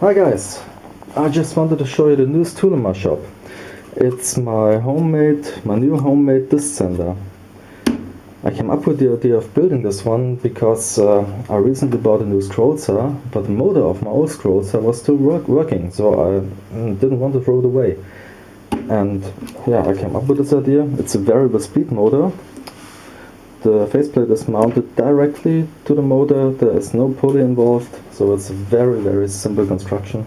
Hi guys, I just wanted to show you the newest tool in my shop. It's my new homemade disc sander. I came up with the idea of building this one because I recently bought a new scroll saw, but the motor of my old scroll saw was still working, so I didn't want to throw it away. And yeah, I came up with this idea. It's a variable speed motor. The faceplate is mounted directly to the motor, there is no pulley involved, so it's a very simple construction.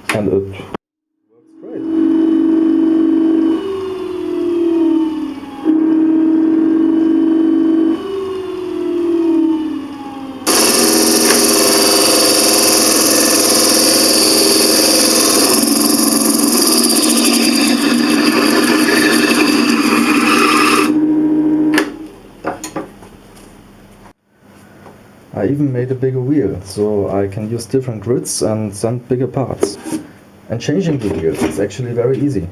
And it works great. I even made a bigger wheel, so I can use different grids and sand bigger parts. And changing the wheels is actually very easy.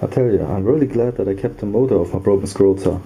I tell you, I'm really glad that I kept the motor of my broken scroll saw.